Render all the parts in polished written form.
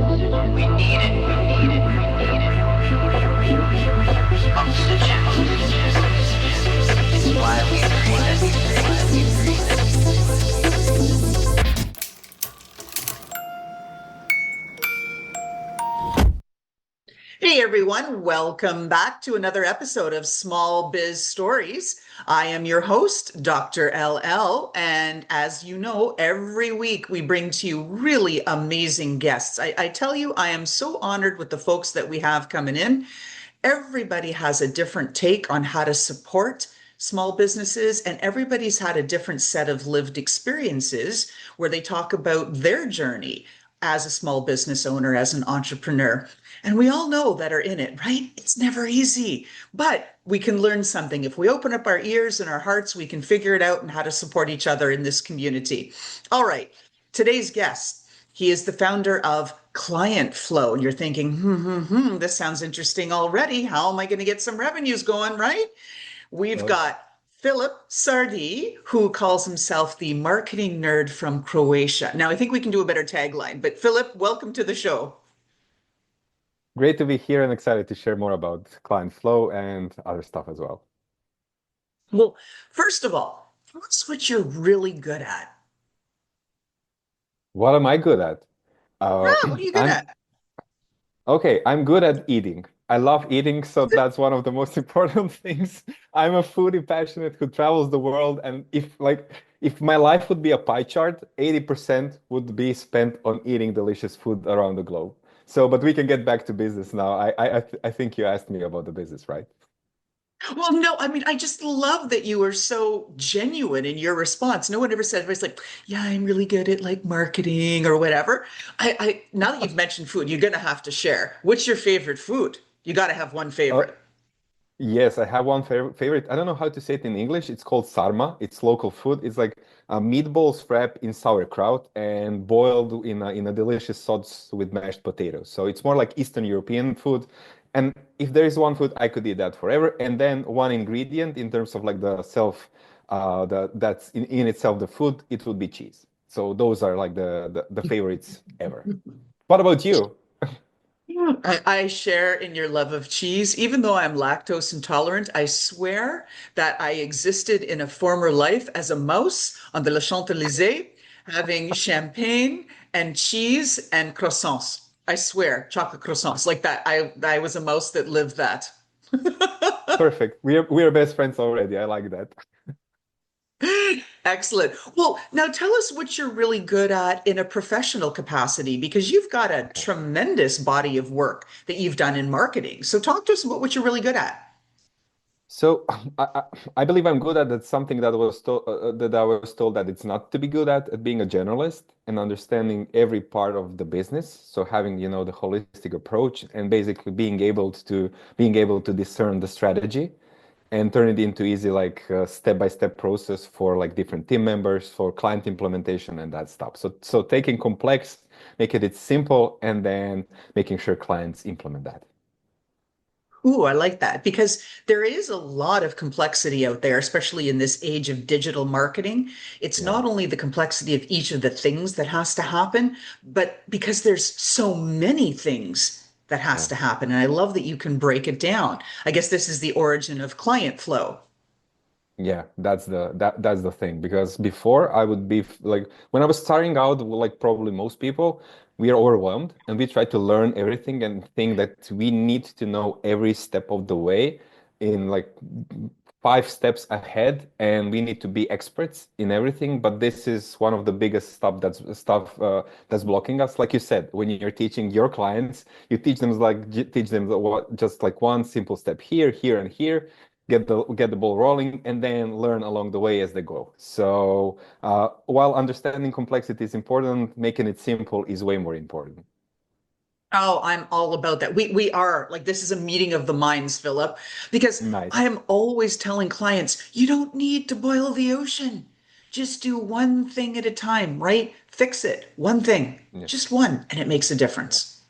We need it. Oxygen. It's why we breathe. Hey everyone, welcome back to another episode of Small Biz Stories. I am your host, Dr. LL, and as you know, every week we bring to you really amazing guests. I tell you, I am so honored with the folks that we have coming in. Everybody has a different take on how to support small businesses, and everybody's had a different set of lived experiences where they talk about their journey as a small business owner, as an entrepreneur. And we all know that are in it, right? It's never easy, but we can learn something. If we open up our ears and our hearts, we can figure it out and how to support each other in this community. All right. Today's guest, he is the founder of Client Flow. And you're thinking, this sounds interesting already. How am I going to get some revenues going, right? We've Well, got Filip Sardi, who calls himself the marketing nerd from Croatia. Now, I think we can do a better tagline, but Filip, welcome to the show. great to be here and excited to share more about client flow and other stuff as well. Well, first of all, tell us what you're really good at. What am I good at? Uh, Yeah, what are you good I'm at? okay, I'm good at eating. I love eating, so that's one of the most important things. I'm a foodie passionate who travels the world, and if my life would be a pie chart, 80% would be spent on eating delicious food around the globe. So, but we can get back to business now. I think you asked me about the business, right? Well, no, I mean, I just love that you are so genuine in your response. No one ever said, it's like, yeah, I'm really good at like marketing or whatever. Now that you've mentioned food, you're gonna have to share. What's your favorite food? You got to have one Uh, favorite. Yes, I have one favorite. I don't know how to say it in English. It's called sarma. It's local food. It's like meatballs wrapped in sauerkraut and boiled in a delicious sauce with mashed potatoes. So it's more like Eastern European food. And if there is one food, I could eat that forever. And then one ingredient in terms of like the self, that's in itself the food, it would be cheese. So those are like the favorites ever. What about you? I share in your love of cheese. Even though I'm lactose intolerant, I swear that I existed in a former life as a mouse on the Champs-Élysées, having champagne and cheese and croissants. I swear, chocolate croissants like that. I was a mouse that lived that. Perfect. We are best friends already. I like that. Excellent. Well, now tell us what you're really good at in a professional capacity, because you've got a tremendous body of work that you've done in marketing. So talk to us about what you're really good at. So I believe I'm good at that something that I was told that it's not to be good at being a generalist and understanding every part of the business. So having, the holistic approach and basically being able to discern the strategy and turn it into easy like step-by-step process for like different team members for client implementation and that stuff. So taking complex, making it simple, and then making sure clients implement that. Ooh, I like that because there is a lot of complexity out there, especially in this age of digital marketing. It's Yeah. not only the complexity of each of the things that has to happen, but because there's so many things that has Yeah. to happen. And I love that you can break it down. I guess this is the origin of client flow. Yeah, that's the thing because before I would be like when I was starting out, like probably most people, we are overwhelmed and we try to learn everything and think that we need to know every step of the way in like 5 steps ahead and we need to be experts in everything. But this is one of the biggest stuff that's blocking us. Like you said, when you're teaching your clients, you teach them what just like one simple step here, here, and here get the ball rolling and then learn along the way as they go. So while understanding complexity is important, making it simple is way more important. Oh, I'm all about that. We are like this is a meeting of the minds, Philip, because I Nice. am always telling clients, you don't need to boil the ocean. Just do one thing at a time, right? Fix it. One thing, Yeah, just one, and it makes a yeah, difference.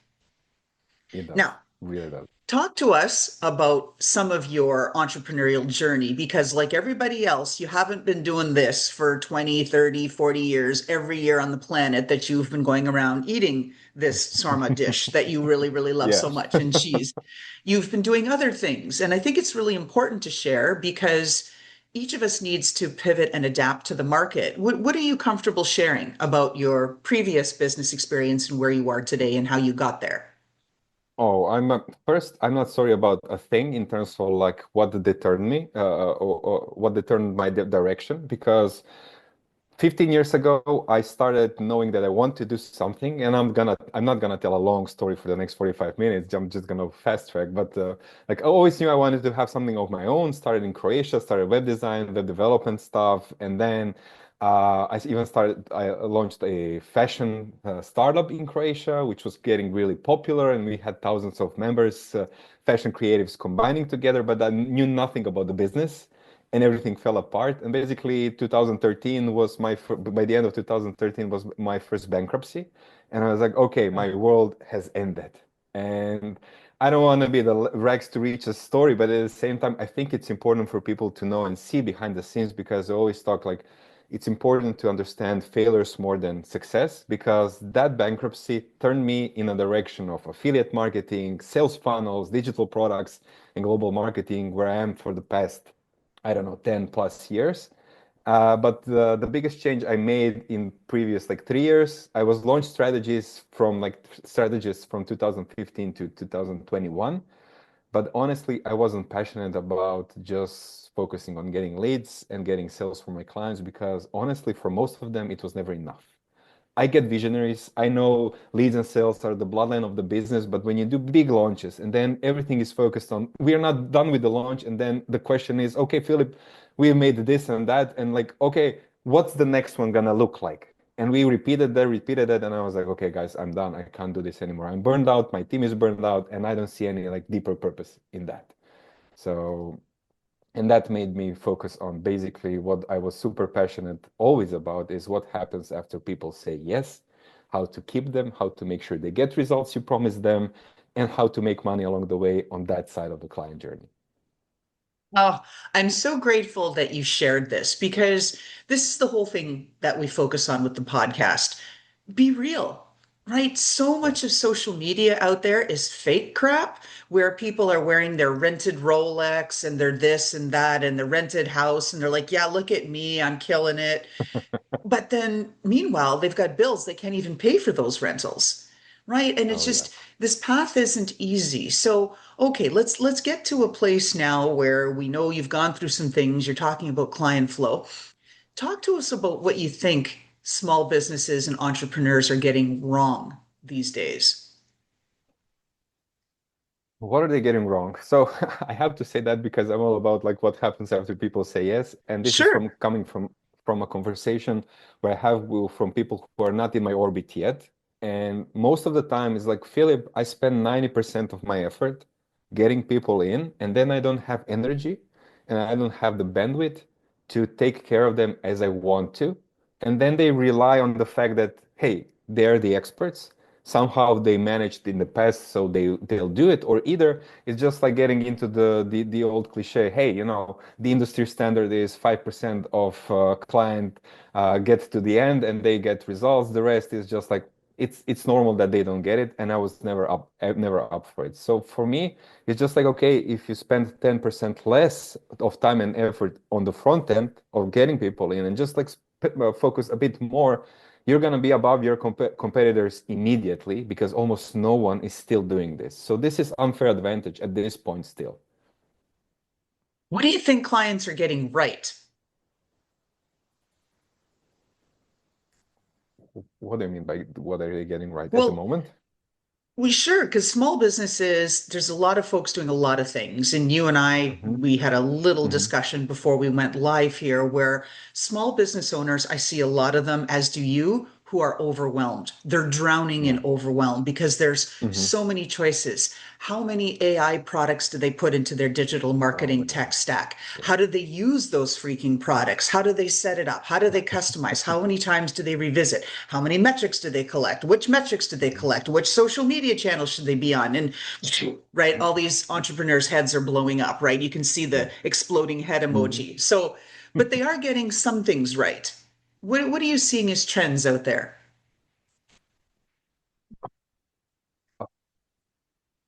it does. Now, Really does. Talk to us about some of your entrepreneurial journey because, like everybody else, you haven't been doing this for 20, 30, 40 years every year on the planet that you've been going around eating this sarma dish that you really, really love Yeah. so much and cheese. You've been doing other things. And I think it's really important to share because each of us needs to pivot and adapt to the market. What are you comfortable sharing about your previous business experience and where you are today and how you got there? Oh, first, I'm not sorry about a thing in terms of like what deterred me, or what determined my direction, because 15 years ago, I started knowing that I want to do something, and I'm not gonna tell a long story for the next 45 minutes. I'm just gonna fast track. But like I always knew I wanted to have something of my own. Started in Croatia, started web design, web development stuff, and then I launched a fashion startup in Croatia, which was getting really popular, and we had thousands of members, fashion creatives combining together. But I knew nothing about the business and everything fell apart. And basically, 2013 was by the end of 2013 was my first bankruptcy, and I was like, okay, my world has ended. And I don't want to be the rags to riches story, but at the same time, I think it's important for people to know and see behind the scenes because I always talk like it's important to understand failures more than success because that bankruptcy turned me in a direction of affiliate marketing, sales funnels, digital products, and global marketing, where I am for the past, I don't know, 10 plus years. But the biggest change I made in previous like 3 years, I was launched strategies from 2015 to 2021. But honestly, I wasn't passionate about just focusing on getting leads and getting sales for my clients because honestly, for most of them, it was never enough. I get visionaries. I know leads and sales are the bloodline of the business, but when you do big launches and then everything is focused on, we are not done with the launch. And then the question is, okay, Philip, we made this and that. And like, okay, what's the next one gonna look like? And we repeated that. And I was like, okay, guys, I'm done. I can't do this anymore. I'm burned out. My team is burned out. And I don't see any like deeper purpose in that. So and that made me focus on basically what I was super passionate always about is what happens after people say yes, how to keep them, how to make sure they get results you promise them, and how to make money along the way on that side of the client journey. Oh, I'm so grateful that you shared this because this is the whole thing that we focus on with the podcast. Be real, right? So Yeah. much of social media out there is fake crap where people are wearing their rented Rolex and their this and that and the rented house and they're like, yeah, look at me, I'm killing it. But then meanwhile, they've got bills they can't even pay for those rentals. Right. And it's Oh yeah. just this path isn't easy. So, okay, let's get to a place now where we know you've gone through some things. You're talking about client flow. Talk to us about what you think small businesses and entrepreneurs are getting wrong these days. What are they getting wrong? So I have to say that because I'm all about like what happens after people say yes, and this is Sure. from coming from a conversation where I have from people who are not in my orbit yet, and most of the time it's like Philip, I spend 90% of my effort getting people in, and then I don't have energy, and I don't have the bandwidth to take care of them as I want to, and then they rely on the fact that hey, they're the experts somehow they managed in the past so they'll do it or either it's just like getting into the old cliche hey the industry standard is 5% of client get to the end and they get results the rest is just like it's normal that they don't get it and I was never up for it so for me it's just like okay if you spend 10% less of time and effort on the front end of getting people in and just like focus a bit more you're going to be above your competitors immediately because almost no one is still doing this. So this is unfair advantage at this point still. What do you think clients are getting right? What do you mean by what are they getting right at the Well, moment? we sure, because small businesses, there's a lot of folks doing a lot of things. And you and I, Hmm. we had a little Hmm. discussion before we went live here where small business owners, I see a lot of them, as do you, who are overwhelmed. They're drowning Yeah. in overwhelm because there's Hmm. so many choices. How many AI products do they put into their digital Oh my marketing God. tech stack? Yeah. How do they use those freaking products? How do they set it up? How do they customize? How many times do they revisit? How many metrics do they collect? Which metrics do they collect? Which social media channels should they be on? And right, all these entrepreneurs' heads are blowing up, right? You can see Yeah. the exploding head Mhm. emoji. So, but they are getting some things right. What are you seeing as trends out there?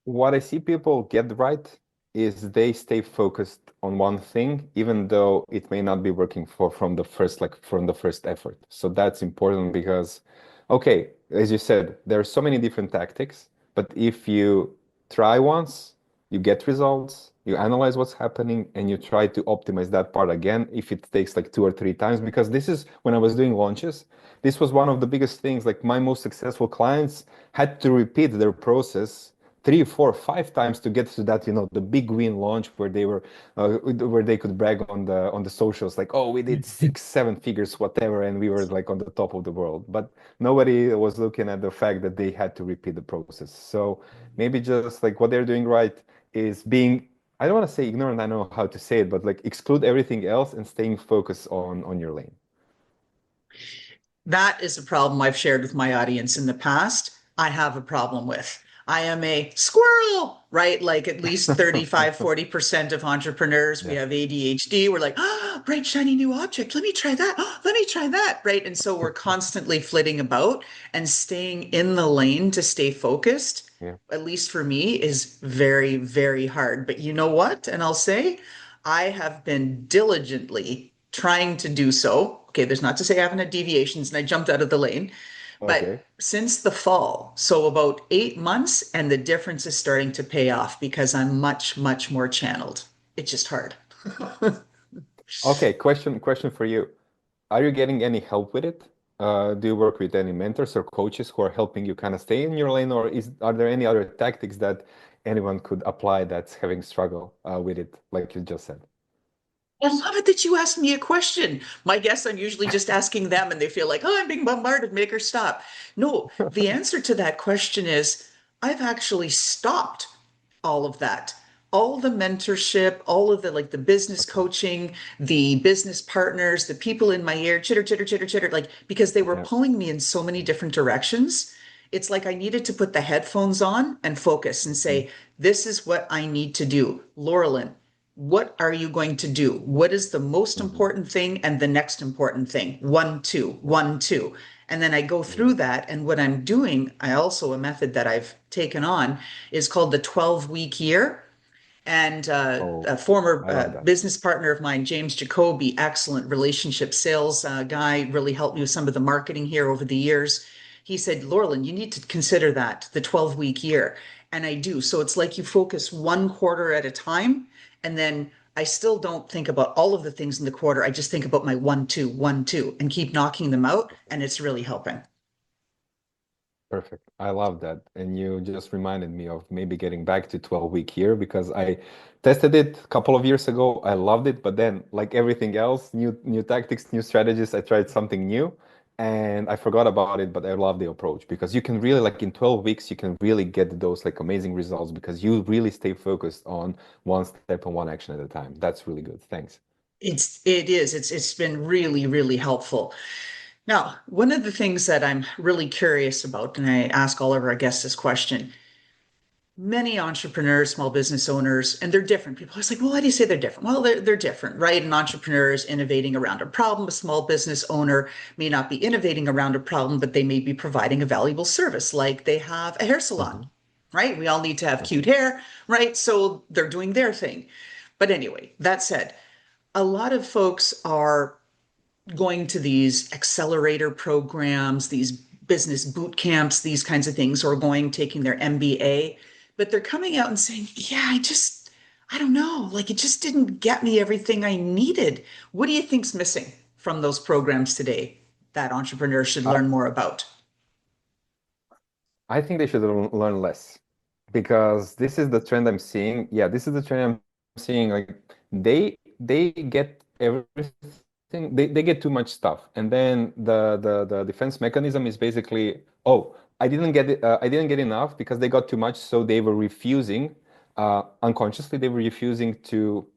What I see people get right is they stay focused on one thing, even though it may not be working for from the first effort. So that's important because, okay, as you said, there are so many different tactics, but if you try once, you get results, you analyze what's happening, and you try to optimize that part again if it takes like 2 or 3 times. Because this is when I was doing launches, this was one of the biggest things. Like my most successful clients had to repeat their process 3, 4, 5 times to get to that, the big win launch where they could brag on the socials, like, oh, we did 6, 7 figures, whatever, and we were like on the top of the world. But nobody was looking at the fact that they had to repeat the process. So maybe just like what they're doing right is being, I don't want to say ignorant, I know how to say it, but like exclude everything else and staying focused on your lane. That is a problem I've shared with my audience in the past. I have a problem with. I am a squirrel, right? Like at least 35, 40% of entrepreneurs, we Yeah. have ADHD. We're like, oh, bright, shiny new object. Let me try that. Oh, let me try that. Right. And so we're constantly flitting about, and staying in the lane to stay focused, Yeah. at least for me, is very, very hard. But you know what? And I'll say, I have been diligently trying to do so. Okay, there's not to say I haven't had deviations and I jumped out of the lane, but Okay. since the fall, so about 8 months, and the difference is starting to pay off because I'm much, much more channeled. It's just hard. Okay. Question for you. Are you getting any help with it? Do you work with any mentors or coaches who are helping you kind of stay in your lane, or are there any other tactics that anyone could apply that's having struggle with it, like you just said? I love it that you asked me a question. My guests, I'm usually just asking them and they feel like, oh, I'm being bombarded, make her stop. No, the answer to that question is I've actually stopped all of that. All the mentorship, all of the like the business Okay. coaching, the business partners, the people in my ear, chitter, chitter, chitter, chitter, like because they were Yeah. pulling me in so many different directions. It's like I needed to put the headphones on and focus and Mhm. say, this is what I need to do. Laurelyn, what are you going to do? What is the most Mhm. important thing and the next important thing? One, two, Yeah. one, two. And then I go through Mhm. that. And what I'm doing, I also, a method that I've taken on is called the 12-week year. And Oh, a former I love that. business partner of mine, James Jacoby, excellent relationship sales guy, really helped me with some of the marketing here over the years. He said, Laurelyn, you need to consider that the 12-week year. And I do. So it's like you focus one quarter at a time. And then I still don't think about all of the things in the quarter. I just think about my one, two, and keep knocking them out. And it's really helping. Perfect. I love that. And you just reminded me of maybe getting back to 12-week year because I tested it a couple of years ago. I loved it, but then like everything else, new tactics, new strategies, I tried something new and I forgot about it, but I love the approach because you can really like in 12 weeks you can really get those like amazing results because you really stay focused on one step and one action at a time. That's really good. Thanks. It's been really, really helpful. Now, one of the things that I'm really curious about, and I ask all of our guests this question, many entrepreneurs, small business owners, and they're different. People are like, well, why do you say they're different? Well, they're different, right? An entrepreneur is innovating around a problem. A small business owner may not be innovating around a problem, but they may be providing a valuable service, like they have a hair salon, Mhm. right? We all need to have cute Okay. hair, right? So they're doing their thing. But anyway, that said, a lot of folks are going to these accelerator programs, these business boot camps, these kinds of things, or going taking their MBA, but they're coming out and saying, "Yeah, I don't know, like it just didn't get me everything I needed." What do you think's missing from those programs today that entrepreneurs should I, learn more about? I think they should learn less because this is the trend I'm seeing. Yeah, this is the trend I'm seeing. Like they get everything they get too much stuff, and then the defense mechanism is basically, oh, I didn't get enough because they got too much, so they were refusing, unconsciously they were refusing to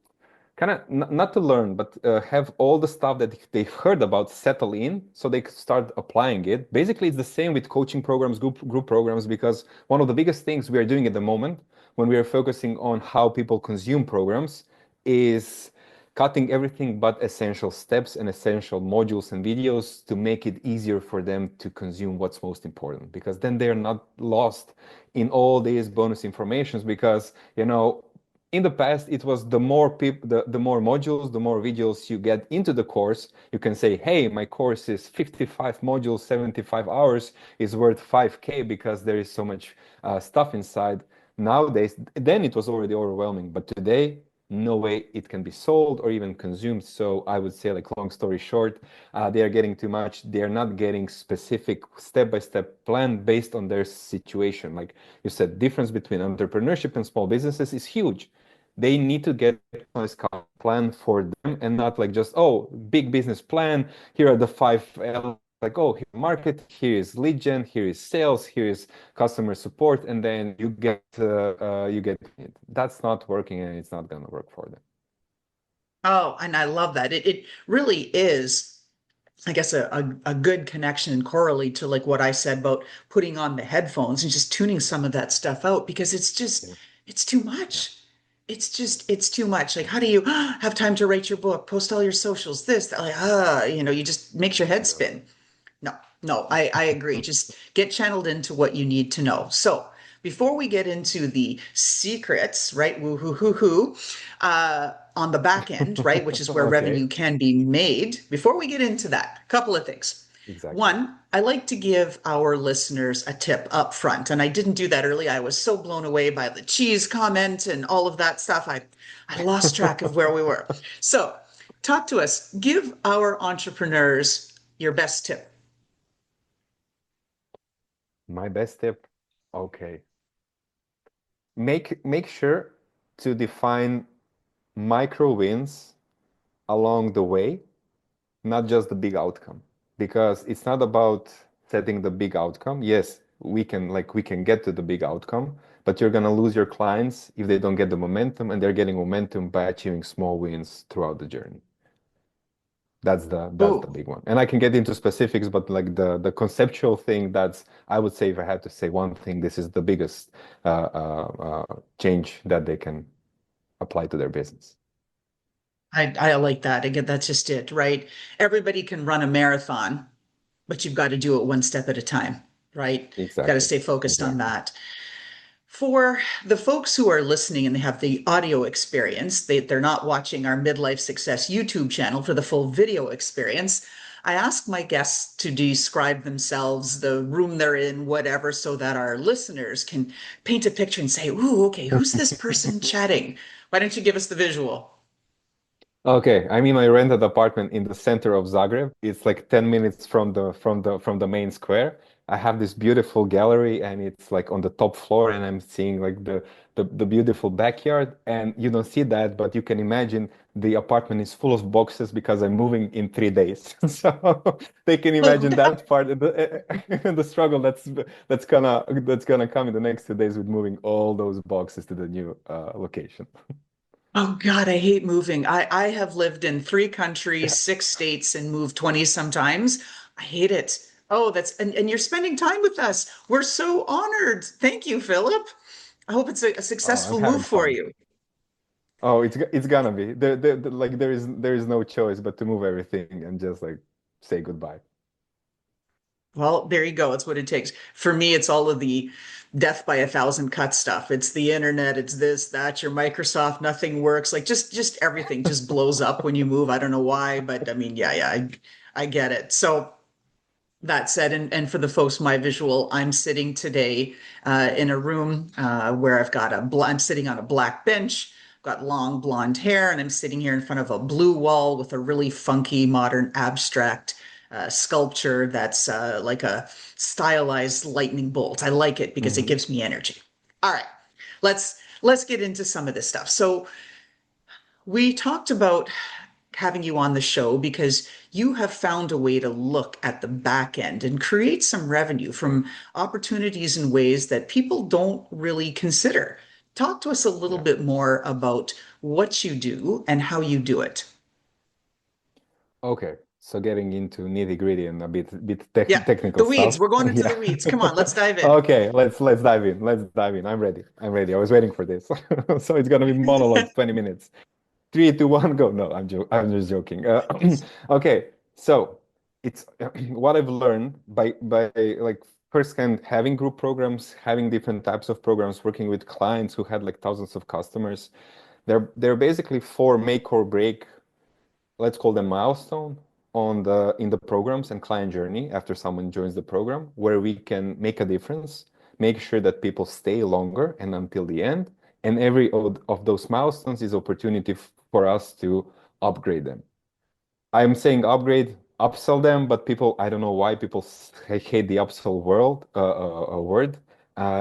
kind of not to learn, but have all the stuff that they've heard about settle in, so they could start applying it. Basically, it's the same with coaching programs, group programs, because one of the biggest things we are doing at the moment when we are focusing on how people consume programs is cutting everything but essential steps and essential modules and videos to make it easier for them to consume what's most important, because then they're not lost in all these bonus informations. Because in the past, it was the more people, the more modules, the more videos you get into the course, you can say, hey, my course is 55 modules, 75 hours, is worth 5K because there is so much stuff inside. Nowadays, then it was already overwhelming, but today, no way it can be sold or even consumed. So I would say, like, long story short, they are getting too much. They're not getting specific step-by-step plan based on their situation. Like you said, difference between entrepreneurship and small businesses is huge. They need to get a plan for them, and not like just, oh, big business plan. Here are the 5 L. Like, oh, here market, here is lead gen, here is sales, here is customer support, and then you get it. That's not working, and it's not gonna work for them. Oh, and I love that. It really is, I guess, a good connection and correlate to like what I said about putting on the headphones and just tuning some of that stuff out, because Yeah. it's too Yeah. much. It's too much. Like, how do you have time to write your book, post all your socials, this, that, like, you just makes your head Yeah. spin. No, no, I agree. Just get channeled into what you need to know. So before we get into the secrets, right? Woo hoo hoo hoo, on the back end, right? Which is where revenue Okay. can be made. Before we get into that, a couple of things. Exactly. One, I like to give our listeners a tip up front. And I didn't do that early. I was so blown away by the cheese comment and all of that stuff. I lost track of where we were. So talk to us. Give our entrepreneurs your best tip. My best tip, okay. Make sure to define micro wins along the way, not just the big outcome, because it's not about setting the big outcome. Yes, we can get to the big outcome, but you're going to lose your clients if they don't get the momentum, and they're getting momentum by achieving small wins throughout the journey. That's the Ooh, big one. And I can get into specifics, but like the conceptual thing, that's, I would say, if I had to say one thing, this is the biggest change that they can apply to their business. I like that. Again, that's just it, right? Everybody can run a marathon, but you've got to do it one step at a time, right? Got to Exactly. stay focused on Exactly. that. For the folks who are listening and they have the audio experience, they're not watching our Midlife Success YouTube channel for the full video experience. I ask my guests to describe themselves, the room they're in, whatever, so that our listeners can paint a picture and say, ooh, okay, who's this person chatting? Why don't you give us the visual? Okay, I'm in my rented apartment in the center of Zagreb. It's like 10 minutes from the main square. I have this beautiful gallery, and it's like on the top floor, and I'm seeing like the beautiful backyard. And you don't see that, but you can imagine the apartment is full of boxes because I'm moving in 3 days. So they can Oh, imagine that part, the struggle that's gonna come in the next 2 days with moving all those boxes to the new location. oh God, I hate moving. I have lived in 3 countries, 6 states, and moved 20 sometimes. I hate it. Oh, and you're spending time with us. We're so honored. Thank you, Philip. I hope it's a Oh, I'm successful move having for fun. you. Oh, it's gonna be. Like there is no choice but to move everything and just like say goodbye. Well, there you go. It's what it takes. For me, it's all of the death by a thousand cuts stuff. It's the internet, it's this, that, your Microsoft, nothing works. Like just everything just blows up when you move. I don't know why, but I mean, yeah, I get it. So that said, and for the folks, my visual, I'm sitting today in a room where I'm sitting on a black bench, got long blonde hair, and I'm sitting here in front of a blue wall with a really funky modern abstract sculpture that's like a stylized lightning bolt. I like it because it Hmm. gives me energy. All right, let's get into some of this stuff. So we talked about having you on the show because you have found a way to look at the back end and create some revenue from opportunities in ways that people don't really consider. Talk to us a little Yeah. bit more about what you do and how you do it. Okay. So getting into nitty-gritty and a bit Yeah, technical the weeds. stuff. We're going into the Yeah. weeds. Come on, let's dive in. Okay, let's dive in. Let's dive in. I'm ready. I'm ready. I was waiting for this. So it's gonna be monologue 20 minutes. Three, two, one, go. No, I'm just joking. Okay, so it's what I've learned by like firsthand having group programs, having different types of programs, working with clients who had like thousands of customers. They're basically four make or break, let's call them milestone on the in the programs and client journey after someone joins the program, where we can make a difference, make sure that people stay longer and until the end. And every of those milestones is opportunity for us to upgrade them. I'm saying upgrade, upsell them, but people, I don't know why people hate the upsell word.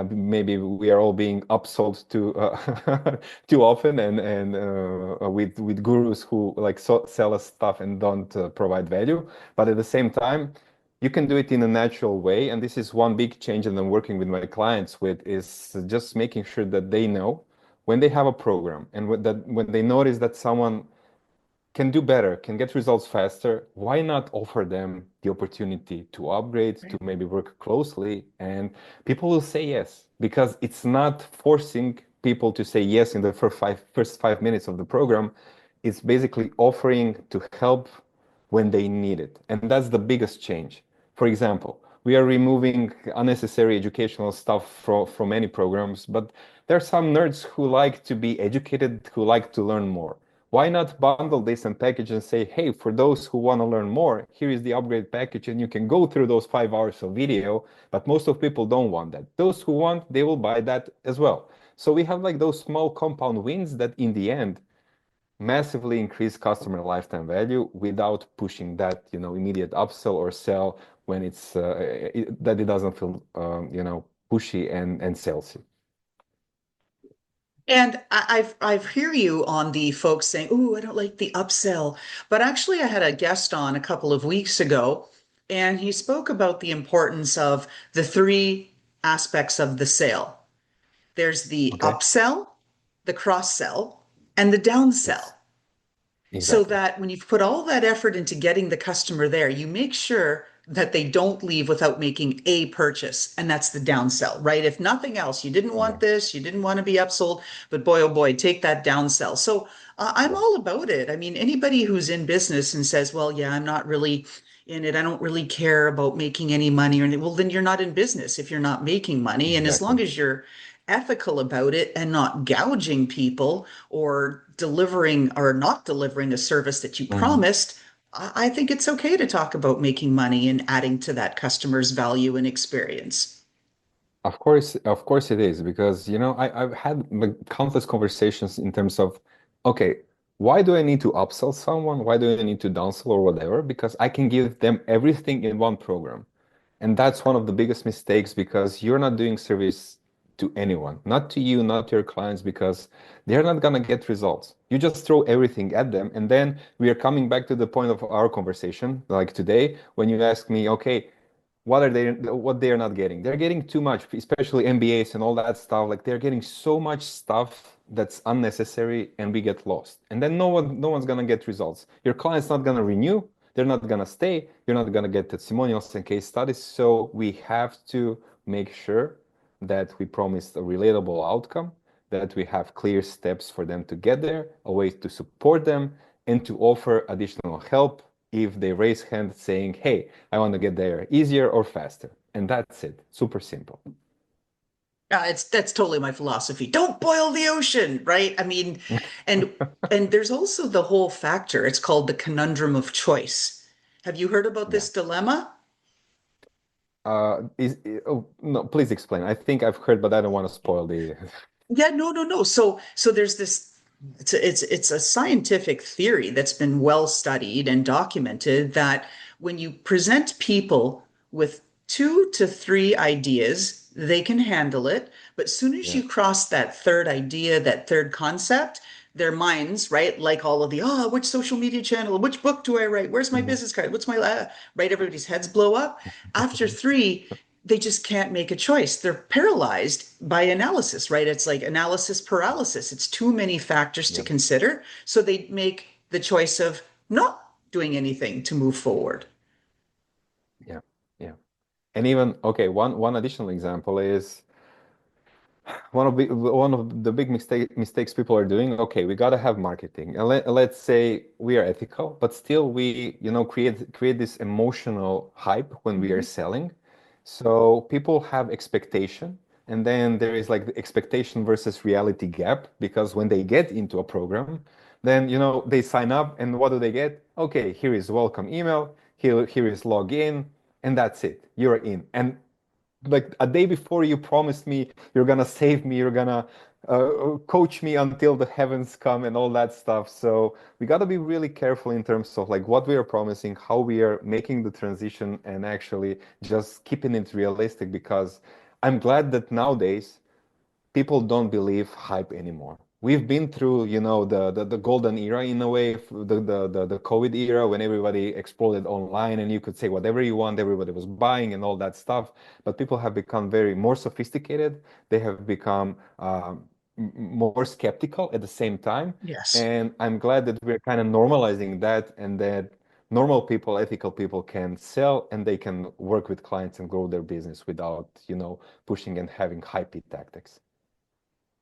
Maybe we are all being upsold too too often, and with gurus who like sell us stuff and don't provide value. But at the same time, you can do it in a natural way, and this is one big change that I'm working with my clients with is just making sure that they know when they have a program and when they notice that someone can do better, can get results faster, why not offer them the opportunity to upgrade, to maybe work closely? And people will say yes, because it's not forcing people to say yes in the first 5 minutes of the program. It's basically offering to help when they need it. And that's the biggest change. For example, we are removing unnecessary educational stuff from many programs, but there are some nerds who like to be educated, who like to learn more. Why not bundle this and package and say, hey, for those who want to learn more, here is the upgrade package, and you can go through those 5 hours of video. But most of people don't want that. Those who want, they will buy that as well. So we have like those small compound wins that in the end massively increase customer lifetime value without pushing that, immediate upsell or sell when that it doesn't feel, pushy and salesy. And I've hear you on the folks saying, "Ooh, I don't like the upsell." But actually, I had a guest on a couple of weeks ago, and he spoke about the importance of the three aspects of the sale. There's the Okay. upsell, the cross sell, and the downsell. Yes, So exactly. that when you've put all that effort into getting the customer there, you make sure that they don't leave without making a purchase. And that's the downsell, right? If nothing else, you didn't Yeah. want this, you didn't want to be upsold, but boy, oh boy, take that downsell. So I'm Yeah. all about it. I mean, anybody who's in business and says, well, yeah, I'm not really in it. I don't really care about making any money or anything. Well, then you're not in business if you're not making money. And as long Exactly. as you're ethical about it and not gouging people or delivering or not delivering a service that you Mhm. promised, I think it's okay to talk about making money and adding to that customer's value and experience. Of course it is, because I've had like countless conversations in terms of, okay, why do I need to upsell someone? Why do I need to downsell or whatever? Because I can give them everything in one program. And that's one of the biggest mistakes, because you're not doing service to anyone, not to you, not to your clients, because they're not gonna get results. You just throw everything at them, and then we are coming back to the point of our conversation, like today, when you ask me, okay, what they're not getting? They're getting too much, especially MBAs and all that stuff. Like they're getting so much stuff that's unnecessary, and we get lost. And then no one's gonna get results. Your client's not gonna renew, they're not gonna stay, you're not gonna get testimonials and case studies. So we have to make sure that we promise a relatable outcome, that we have clear steps for them to get there, a way to support them, and to offer additional help if they raise hand saying, hey, I want to get there easier or faster. And that's it. Super simple. It's that's totally my philosophy. Don't boil the ocean, right? I mean, and and there's also the whole factor. It's called the conundrum of choice. Have you heard about Yeah. this dilemma? Oh, no, please explain. I think I've heard, but I don't want to spoil the. Yeah, no, no, no. So there's this it's a scientific theory that's been well studied and documented that when you present people with two to three ideas, they can handle it. But soon as Yeah. you cross that third idea, that third concept, their minds, right? Like all of the, oh, which social media channel, which book do I write? Where's my Mhm. business card? What's my, right? Everybody's heads blow up. After three, they just can't make a choice. They're paralyzed by analysis, right? It's like analysis paralysis. It's too many factors to Yeah, consider. So they make the choice of not doing anything to move forward. yeah, yeah. And even okay, one additional example is one of the big mistakes people are doing. Okay, we gotta have marketing, and let's say we are ethical, but still we create this emotional hype when we are Mhm. selling. So people have expectation, and then there is like the expectation versus reality gap, because when they get into a program, then they sign up, and what do they get? Okay, here is welcome email, here is login, and that's it. You're in. And like a day before you promised me you're gonna save me, you're gonna coach me until the heavens come and all that stuff. So we got to be really careful in terms of like what we are promising, how we are making the transition, and actually just keeping it realistic, because I'm glad that nowadays people don't believe hype anymore. We've been through, the golden era in a way, the COVID era, when everybody exploded online and you could say whatever you want, everybody was buying and all that stuff. But people have become very more sophisticated. They have become more skeptical at the same time. Yes. And I'm glad that we're kind of normalizing that, and that normal people, ethical people can sell and they can work with clients and grow their business without, pushing and having hypey tactics.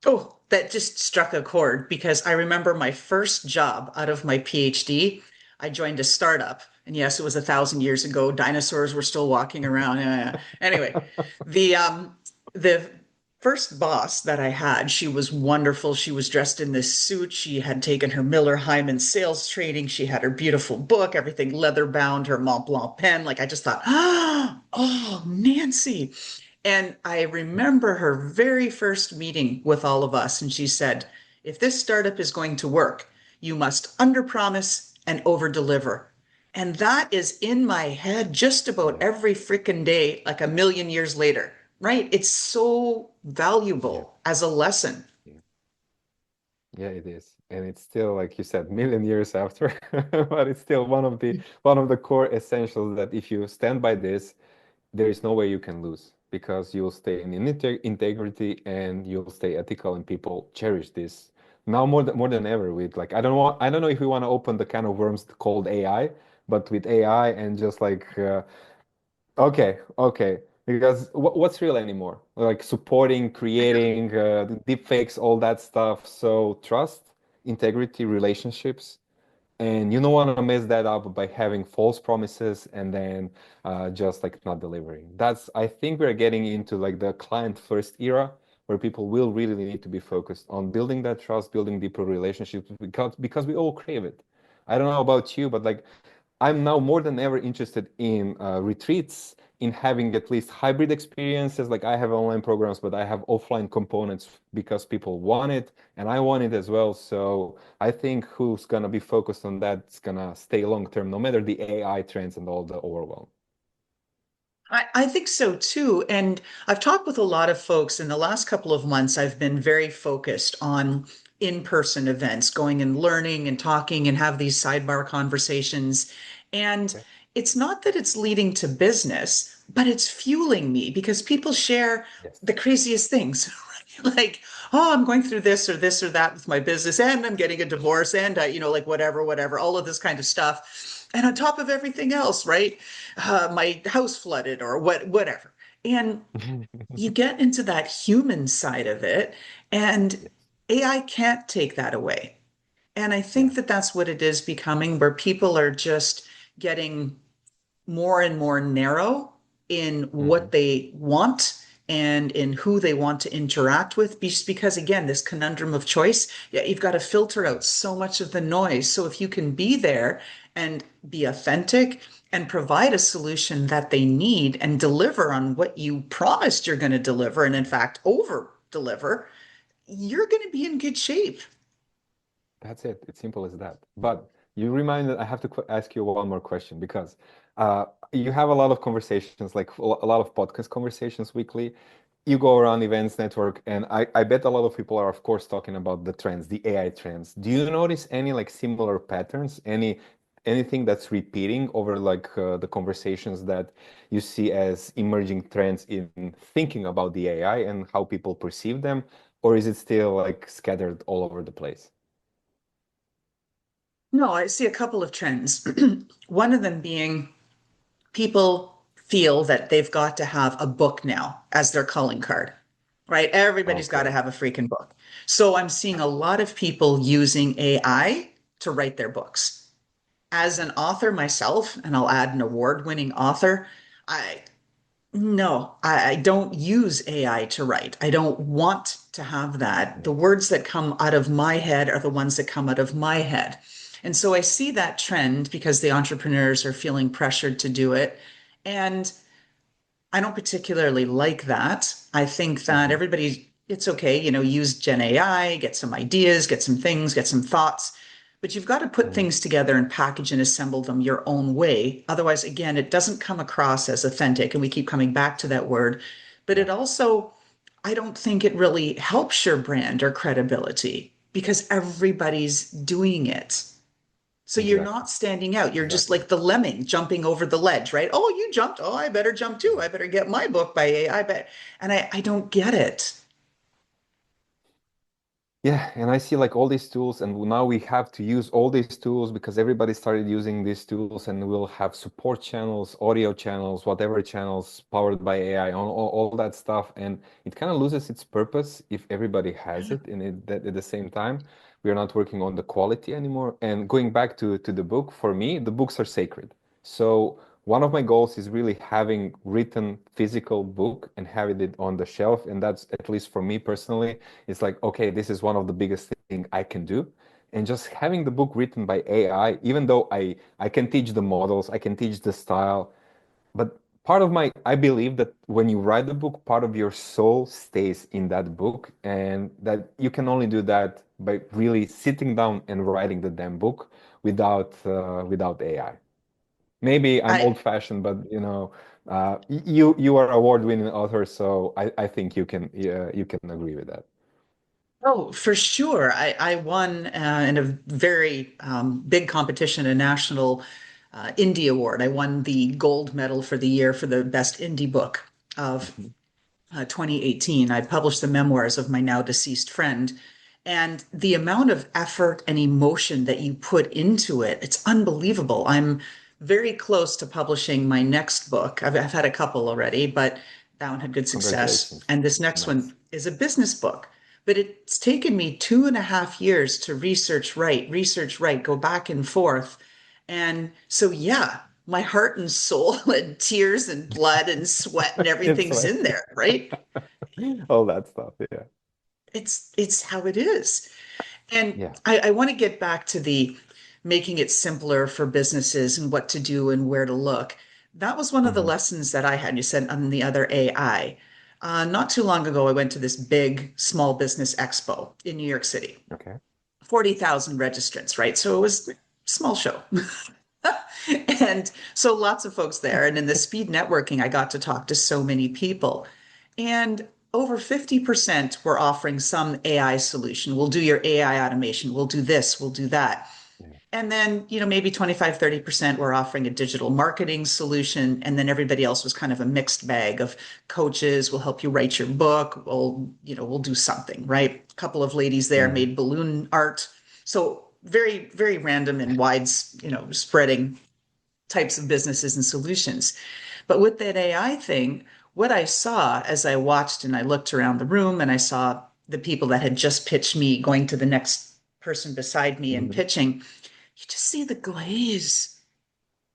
Oh, that just struck a chord because I remember my first job out of my PhD. I joined a startup. And yes, it was 1,000 years ago. Dinosaurs were still walking around. Yeah, yeah. Anyway, the first boss that I had, she was wonderful. She was dressed in this suit. She had taken her Miller Hyman sales training. She had her beautiful book, everything leather bound, her Mont Blanc pen. Like I just thought, oh, Nancy. And I remember her very first meeting with all of us. And she said, if this startup is going to work, you must underpromise and overdeliver. And that is in my head just about Yeah, every freaking day, like a million years later, right? It's so yeah, valuable as a lesson. yeah, yeah, it is. And it's still, like you said, million years after, but it's still one of the core essentials that if you stand by this, there is no way you can lose, because you'll stay in integrity and you'll stay ethical, and people cherish this now more than ever. With like, I don't know if we want to open the can of worms called AI, but with AI and just like okay, okay. Because what's real anymore? Like supporting, creating, deep fakes, all that stuff. So trust, integrity, relationships, and you don't want to mess that up by having false promises and then just like not delivering. I think we're getting into like the client first era, where people will really need to be focused on building that trust, building deeper relationships, because we all crave it. I don't know about you, but like I'm now more than ever interested in retreats, in having at least hybrid experiences. Like I have online programs, but I have offline components because people want it and I want it as well. So I think who's gonna be focused on that's gonna stay long term, no matter the AI trends and all the overwhelm. I think so too. And I've talked with a lot of folks in the last couple of months. I've been very focused on in-person events, going and learning and talking and have these sidebar conversations. And Okay. it's not that it's leading to business, but it's fueling me because people share Yes. the craziest things. Like, oh, I'm going through this or that with my business, and I'm getting a divorce, and like whatever, all of this kind of stuff. And on top of everything else, right? My house flooded or whatever. And you get into that human side of it, and Yes. AI can't take that away. And I Yeah. think that that's what it is becoming, where people are just getting more and more narrow in Hmm. what they want and in who they want to interact with, just because again, this conundrum of choice, yeah, you've got to filter out so much of the noise. So if you can be there and be authentic and provide a solution that they need and deliver on what you promised you're going to deliver, and in fact over deliver, you're going to be in good shape. That's it. It's simple as that. But you reminded, I have to ask you one more question, because you have a lot of conversations, like a lot of podcast conversations weekly. you go around events network, and I bet a lot of people are, of course, talking about the trends, the AI trends. Do you notice any like similar patterns, anything that's repeating over like the conversations that you see as emerging trends in thinking about the AI and how people perceive them, or is it still like scattered all over the place? No, I see a couple of trends. One of them being people feel that they've got to have a book now as their calling card, right? Everybody's got to Okay. have a freaking book. So I'm seeing a lot of people using AI to write their books. As an author myself, and I'll add an award-winning author, I no, I don't use AI to write. I don't want to have that. The Yeah. words that come out of my head are the ones that come out of my head. And so I see that trend because the entrepreneurs are feeling pressured to do it. And I don't particularly like that. I think that Hmm. everybody, it's okay, use Gen AI, get some ideas, get some things, get some thoughts, but you've got to put Hmm. things together and package and assemble them your own way. Otherwise, again, it doesn't come across as authentic. And we keep coming back to that word, but Yeah. it also, I don't think it really helps your brand or credibility because everybody's doing it. So you're Exactly. not standing out. You're just Exactly. like the lemming jumping over the ledge, right? Oh, you jumped. Oh, I better jump too. I better get my book by AI. Bet. And I don't get it. Yeah, and I see like all these tools, and now we have to use all these tools because everybody started using these tools, and we'll have support channels, audio channels, whatever channels powered by AI, on all that stuff, and it kind of loses its purpose if everybody has it, and that at the same time, we are not working on the quality anymore. And going back to the book, for me, the books are sacred. So one of my goals is really having written physical book and having it on the shelf, and that's at least for me personally it's like, okay, this is one of the biggest thing I can do. And just having the book written by AI, even though I can teach the models, I can teach the style, but part of my I believe that when you write the book, part of your soul stays in that book, and that you can only do that by really sitting down and writing the damn book without AI. Maybe I'm I old-fashioned, but you are award-winning author, so I think you can agree with that. Oh, for sure. I won in a very big competition, a national indie award. I won the gold medal for the year for the best indie book of Mhm. 2018. I published the memoirs of my now deceased friend. And the amount of effort and emotion that you put into it, it's unbelievable. I'm very close to publishing my next book. I've had a couple already, but that one had good success. Congratulations. And this next Nice. one is a business book. But it's taken me 2.5 years to research, write, go back and forth. And so, yeah, my heart and soul and tears and blood and sweat and It's everything's like in there, right? all that stuff. Yeah. It's how it is. And Yeah. I want to get back to the making it simpler for businesses and what to do and where to look. That was one of the Hmm. lessons that I had. You said on the other AI. Not too long ago, I went to this big small business expo in New York City. Okay. 40,000 registrants, right? So it was a small show. And so lots of folks there. And in the speed networking, I got to talk to so many people. And over 50% were offering some AI solution. We'll do your AI automation. We'll do this. We'll do that. Yeah. And then, maybe 25, 30% were offering a digital marketing solution. And then everybody else was kind of a mixed bag of coaches, will help you write your book. We'll do something, right? A couple of ladies there Hmm. made balloon art. So very, very random and wide, spreading types of businesses and solutions. But with that AI thing, what I saw as I watched and I looked around the room and I saw the people that had just pitched me going to the next person beside me and Hmm. pitching, you just see the glaze.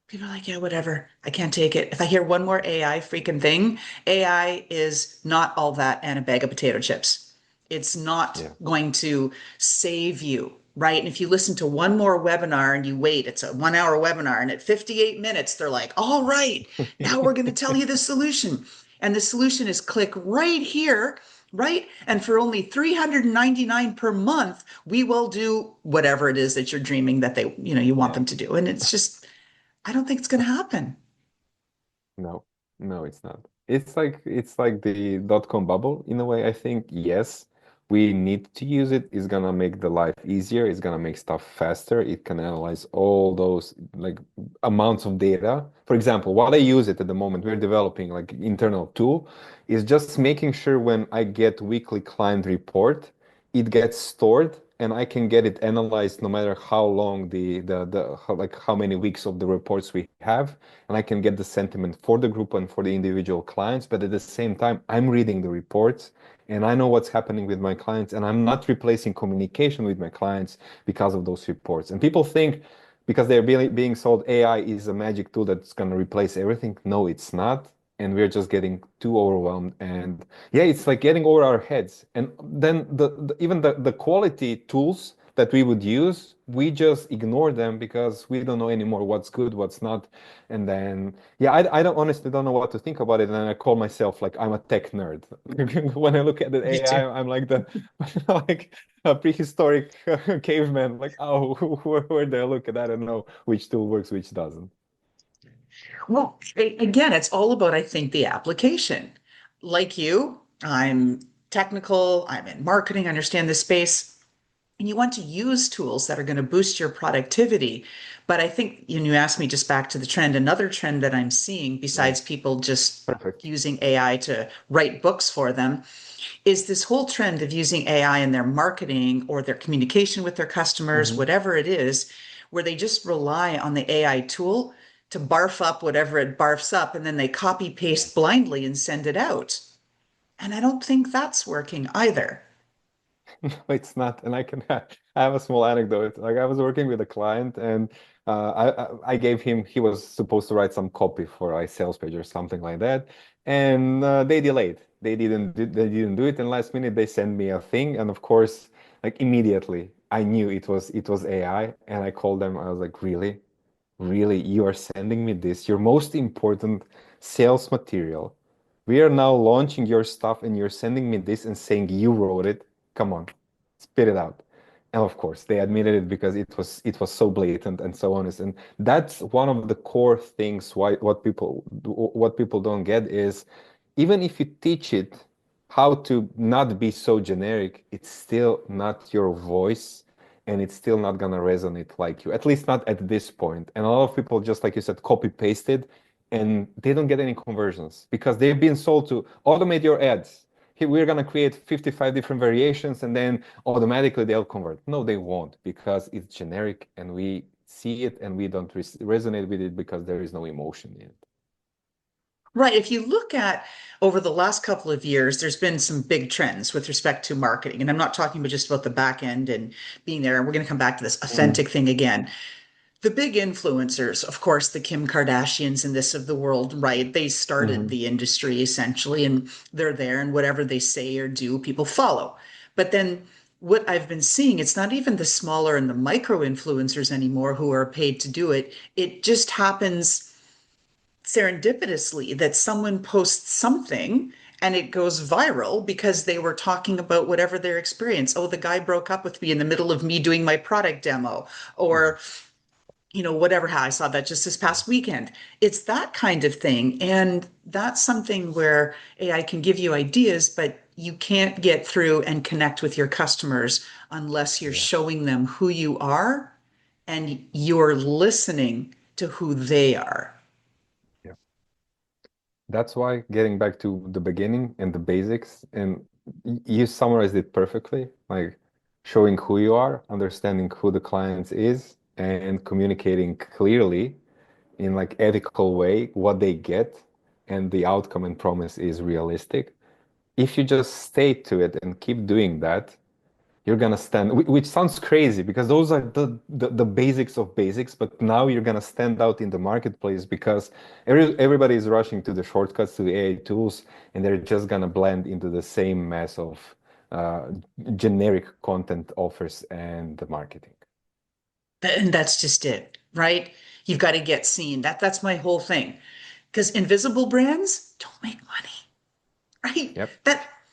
People are like, yeah, whatever. I can't take it. If I hear one more AI freaking thing, AI is not all that and a bag of potato chips. It's not Yeah. going to save you, right? And if you listen to one more webinar and you wait, it's a 1 hour webinar, and at 58 minutes, they're like, all right, now we're going to tell you the solution. And the solution is click right here, right? And for only 399 per month, we will do whatever it is that you're dreaming that you want Yeah. them to do. And it's just, I don't think it's going to happen. No. No, it's not. It's like the dot-com bubble in a way. I think yes, we need to use it. It's gonna make the life easier. It's gonna make stuff faster. It can analyze all those like amounts of data. For example, what I use it at the moment, we're developing like internal tool, is just making sure when I get weekly client report, it gets stored and I can get it analyzed no matter how long like how many weeks of the reports we have, and I can get the sentiment for the group and for the individual clients. But at the same time, I'm reading the reports and I know what's happening with my clients, and I'm not replacing communication with my clients because of those reports. And people think because they're being sold AI is a magic tool that's going to replace everything. No, it's not. And we're just getting too overwhelmed. And yeah, it's like getting over our heads. And then even the quality tools that we would use, we just ignore them because we don't know anymore what's good, what's not. And then, yeah, I don't honestly don't know what to think about it. And I call myself like I'm a tech nerd. When I look at the Me too. AI, I'm like the like a prehistoric caveman. Like, oh, where do I look at? I don't know which tool works, which doesn't. Well, again, it's all about, I think, the application. Like you, I'm technical, I'm in marketing, I understand the space, and you want to use tools that are going to boost your productivity. But I think, you asked me just back to the trend, another trend that I'm seeing, Yeah, besides people just perfect. using AI to write books for them, is this whole trend of using AI in their marketing or their communication with their customers, Hmm. whatever it is, where they just rely on the AI tool to barf up whatever it barfs up and then they copy paste Yes. blindly and send it out. And I don't think that's working either. No, it's not. And I have a small anecdote. Like I was working with a client and I gave him, he was supposed to write some copy for a sales page or something like that. And they delayed. They didn't do it. And last minute they sent me a thing. And of course, like immediately I knew it was AI. And I called them. I was like, really? Really, you are sending me this, your most important sales material. We are now launching your stuff and you're sending me this and saying you wrote it. Come on, spit it out. And of course, they admitted it because it was so blatant and so honest. And that's one of the core things why what people don't get is even if you teach it how to not be so generic, it's still not your voice and it's still not gonna resonate like you, at least not at this point. And a lot of people, just like you said, copy pasted and they don't get any conversions because they've been sold to automate your ads. Here, we're gonna create 55 different variations and then automatically they'll convert. No, they won't because it's generic and we see it and we don't resonate with it because there is no emotion in it. Right. If you look at over the last couple of years, there's been some big trends with respect to marketing. And I'm not talking about just about the back end and being there. And we're going to come back to this Mm. authentic thing again. The big influencers, of course, the Kim Kardashians and this of the world, right? They started Mhm. the industry essentially, and they're there, and whatever they say or do, people follow. But then what I've been seeing, it's not even the smaller and the micro influencers anymore who are paid to do it. It just happens serendipitously that someone posts something and it goes viral because they were talking about whatever their experience. Oh, the guy broke up with me in the middle of me doing my product demo, Mhm. or whatever. How I saw that just this Yeah. past weekend. It's that kind of thing. And that's something where AI can give you ideas, but you can't get through and connect with your customers unless you're Yeah. showing them who you are and you're listening to who they are. Yeah. That's why getting back to the beginning and the basics, and you summarized it perfectly, like showing who you are, understanding who the client is, and communicating clearly in like ethical way what they get and the outcome and promise is realistic. If you just stay to it and keep doing that, you're gonna stand, which sounds crazy because those are the basics of basics, but now you're gonna stand out in the marketplace because everybody is rushing to the shortcuts to the AI tools, and they're just gonna blend into the same mess of uh, generic content offers and the marketing. And that's just it, right? You've got to get seen. That's my whole thing. Because invisible brands don't make money, right? Yep.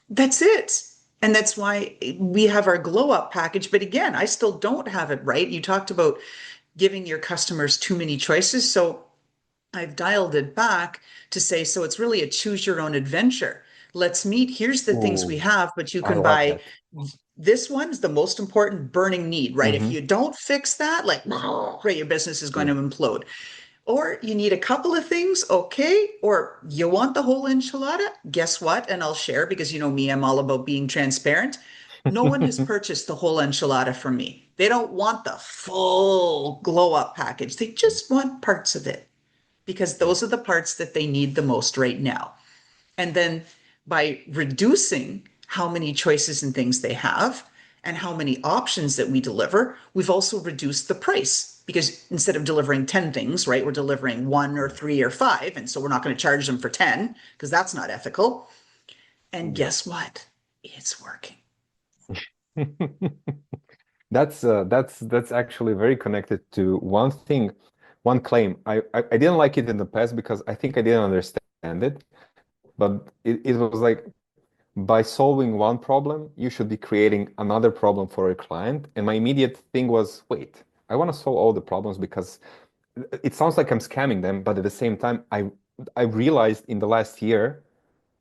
That's it. And that's why we have our glow up package. But again, I still don't have it right. You talked about giving your customers too many choices. So I've dialed it back to say, so it's really a choose your own adventure. Let's meet. Here's the things we Oh, have, but you I can love buy that. this one's the most important burning need, right? If Hmm. you don't fix that, like, right, your business is going to True. implode. Or you need a couple of things, okay? Or you want the whole enchilada? Guess what? And I'll share because you know me, I'm all about being transparent. No one has purchased the whole enchilada from me. They don't want the full glow up package. They just want parts of it because Yeah. those are the parts that they need the most right now. And then by reducing how many choices and things they have and how many options that we deliver, we've also reduced the price because instead of delivering 10 things, right, we're delivering one or three or five. And so we're not going to charge them for 10 because that's not ethical. And Yeah. guess what? It's working. That's actually very connected to one thing, one claim. I didn't like it in the past because I think I didn't understand it, but it was like by solving one problem, you should be creating another problem for a client. And my immediate thing was, wait, I want to solve all the problems because it sounds like I'm scamming them, but at the same time, I realized in the last year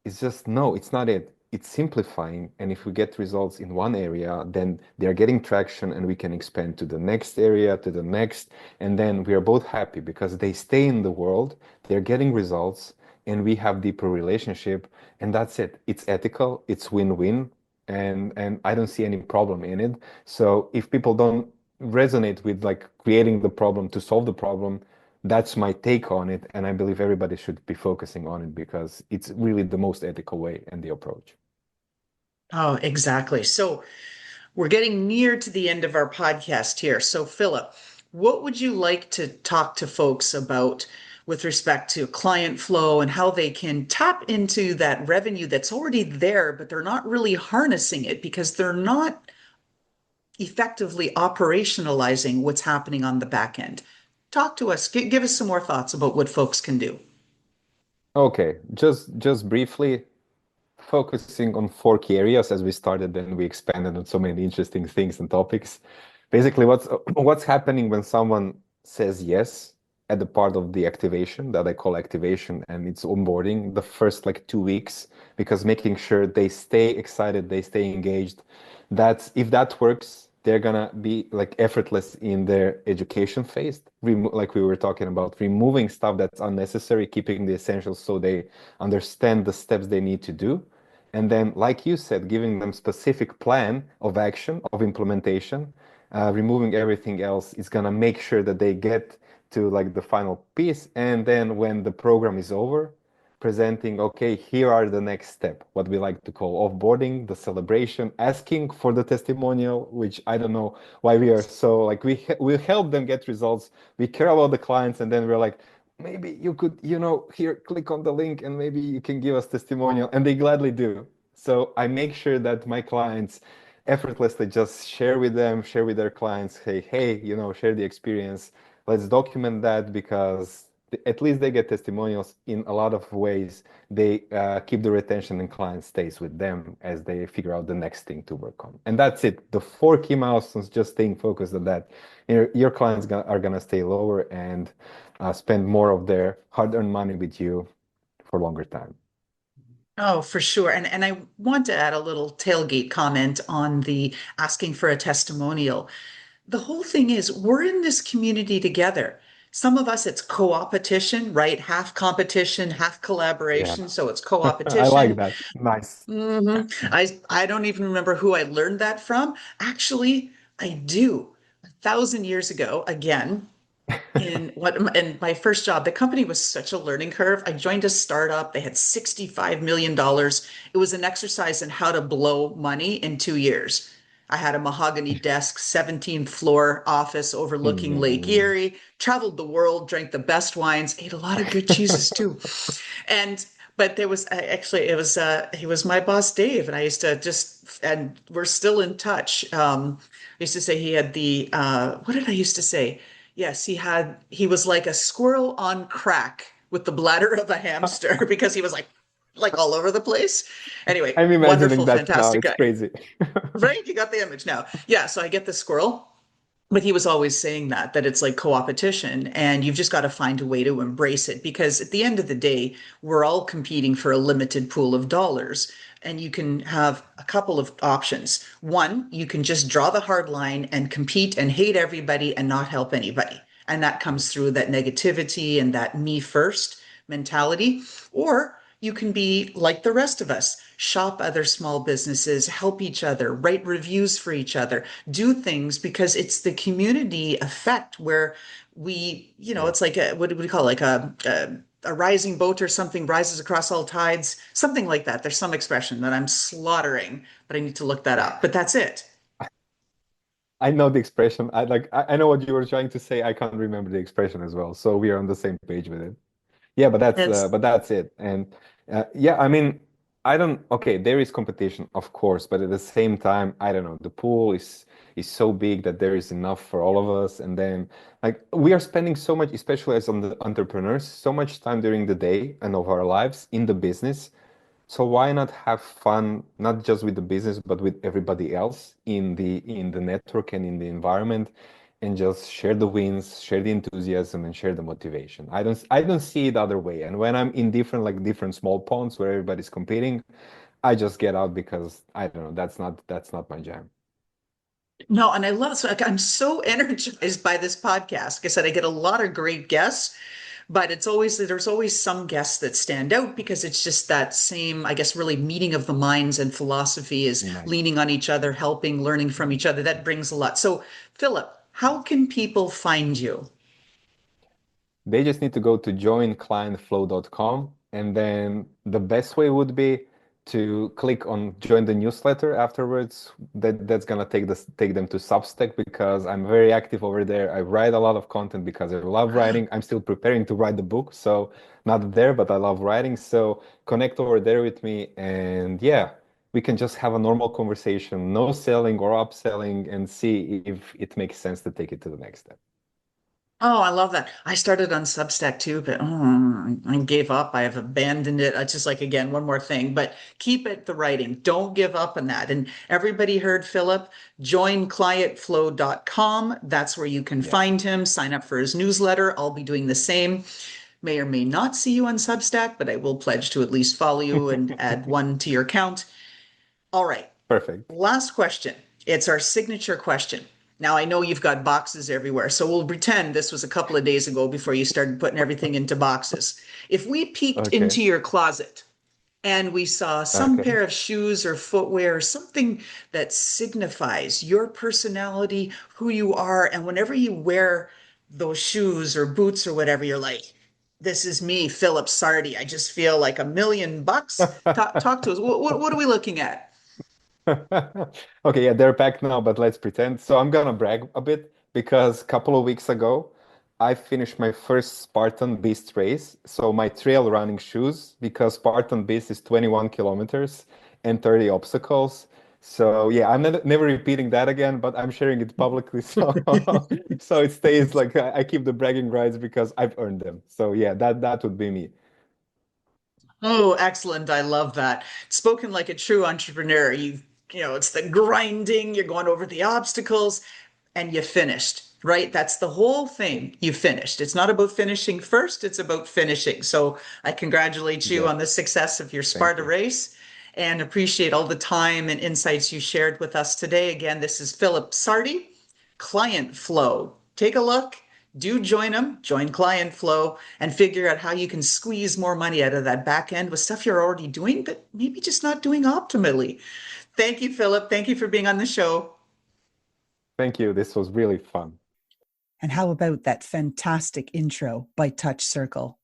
it's just no, it's not it. It's simplifying. And if we get results in one area, then they're getting traction and we can expand to the next area, to the next. And then we are both happy because they stay in the world, they're getting results, and we have deeper relationship. And that's it. It's ethical, it's win-win. And I don't see any problem in it. So if people don't resonate with like creating the problem to solve the problem, that's my take on it, and I believe everybody should be focusing on it because it's really the most ethical way and the approach. Oh, exactly. So we're getting near to the end of our podcast here. So, Philip, what would you like to talk to folks about with respect to client flow and how they can tap into that revenue that's already there, but they're not really harnessing it because they're not effectively operationalizing what's happening on the back end? Talk to us. Give us some more thoughts about what folks can do. Okay, just briefly focusing on four key areas as we started, then we expanded on so many interesting things and topics. Basically, what's happening when someone says yes at the part of the activation that I call activation, and it's onboarding the first like 2 weeks, because making sure they stay excited, they stay engaged. That's if that works, they're gonna be like effortless in their education phase, like we were talking about, removing stuff that's unnecessary, keeping the essentials so they understand the steps they need to do. And then, like you said, giving them specific plan of action, of implementation, removing everything else is gonna make sure that they get to like the final piece. And then when the program is over, presenting, okay, here are the next step, what we like to call offboarding, the celebration, asking for the testimonial, which I don't know why we are so like we help them get results. We care about the clients, and then we're like, maybe you could, here, click on the link and maybe you can give us testimonial. And they gladly do. So I make sure that my clients effortlessly just share with them, share with their clients, hey, share the experience. Let's document that because at least they get testimonials in a lot of ways. They keep the retention and client stays with them as they figure out the next thing to work on. And that's it. The four key milestones, just staying focused on that. Your clients are going to stay lower and spend more of their hard-earned money with you for longer time. Oh, for sure. And I want to add a little tailgate comment on the asking for a testimonial. The whole thing is we're in this community together. Some of us, it's co-opetition, right? Half competition, half Yeah, collaboration. So it's I like co-opetition. that. Nice. I don't even remember who I learned that from. Actually, I do. 1,000 years ago, again, in my first job, the company was such a learning curve. I joined a startup. They had $65 million. It was an exercise in how to blow money in 2 years. I had a mahogany desk, 17th floor office overlooking Lake Mm. Erie, traveled the world, drank the best wines, ate a lot of good cheeses too. And but there was actually it was he was my boss Dave, and I used to just and we're still in touch. I used to say he had the what did I used to say? Yes, he was like a squirrel on crack with the bladder of a hamster because he was like all over the place. Anyway, I'm imagining wonderful, that now. fantastic It's guy. crazy. Right? You got the image now. Yeah, so I get the squirrel. But he was always saying that it's like co-opetition, and you've just got to find a way to embrace it, because at the end of the day, we're all competing for a limited pool of dollars. And you can have a couple of options. One, you can just draw the hard line and compete and hate everybody and not help anybody. And that comes through that negativity and that me first mentality. Or you can be like the rest of us, shop other small businesses, help each other, write reviews for each other, do things, because it's the community effect where Yeah. it's like what do we call it? Like a rising boat or something rises across all tides, something like that. There's some expression that I'm slaughtering, but I need to look that up. But that's it. I know the expression. I know what you were trying to say. I can't remember the expression as well. So we are on the same page with it. Yeah, It's but that's it. And yeah, I mean, I don't. Okay, there is competition, of course, but at the same time, I don't know. The pool is so big that there is enough for all of us. And then like we are spending so much, especially as on the entrepreneurs, so much time during the day and of our lives in the business. So why not have fun, not just with the business, but with everybody else in the network and in the environment, and just share the wins, share the enthusiasm, and share the motivation. I don't see it other way. And when I'm in different small ponds where everybody's competing, I just get out because I don't know, that's not my jam. No, and I love it. So like, I'm so energized by this podcast. Like I said, I get a lot of great guests, but there's always some guests that stand out because it's just that same, I guess, really meeting of the minds, and philosophy is Nice. leaning on each other, helping, learning from each other. That brings a lot. So, Philip, how can people find you? They just need to go to joinclientflow.com, and then the best way would be to click on join the newsletter afterwards. That's gonna take them to Substack because I'm very active over there. I write a lot of content because I love writing. I'm still preparing to write the book, so not there, but I love writing. So connect over there with me, and yeah, we can just have a normal conversation, no selling or upselling, and see if it makes sense to take it to the next step. Oh, I love that. I started on Substack too, but I gave up. I have abandoned it. It's just like, again, one more thing, but keep it the writing. Don't give up on that. And everybody heard Philip, join clientflow.com. That's where you can Yes. find him, sign up for his newsletter. I'll be doing the same. May or may not see you on Substack, but I will pledge to at least follow you and add one to your count. All right. Perfect. Last question. It's our signature question. Now, I know you've got boxes everywhere, so we'll pretend this was a couple of days ago before you started putting everything into boxes. If we peeked Okay. into your closet and we saw some Okay. pair of shoes or footwear, something that signifies your personality, who you are, and whenever you wear those shoes or boots or whatever, you're like, this is me, Filip Sardi. I just feel like $1 million. Talk to us. What are we looking at? Okay, yeah, they're back now, but let's pretend. So I'm gonna brag a bit because a couple of weeks ago, I finished my first Spartan Beast race. So my trail running shoes, because Spartan Beast is 21 kilometers and 30 obstacles. So yeah, I'm never repeating that again, but I'm sharing it publicly. So so it stays like I keep the bragging rights because I've earned them. So yeah, that would be me. Oh, excellent. I love that. Spoken like a true entrepreneur. It's the grinding, you're going over the obstacles, and you finished, right? That's the whole thing. You finished. It's not about finishing first, it's about finishing. So I congratulate you on the Yes. success of your Thank Sparta you. race and appreciate all the time and insights you shared with us today. Again, this is Filip Sardi, Client Flow. Take a look, do join them, join Client Flow, and figure out how you can squeeze more money out of that back end with stuff you're already doing, but maybe just not doing optimally. Thank you, Philip. Thank you for being on the show. Thank you. This was really fun. And how about that fantastic intro by Touch Circle?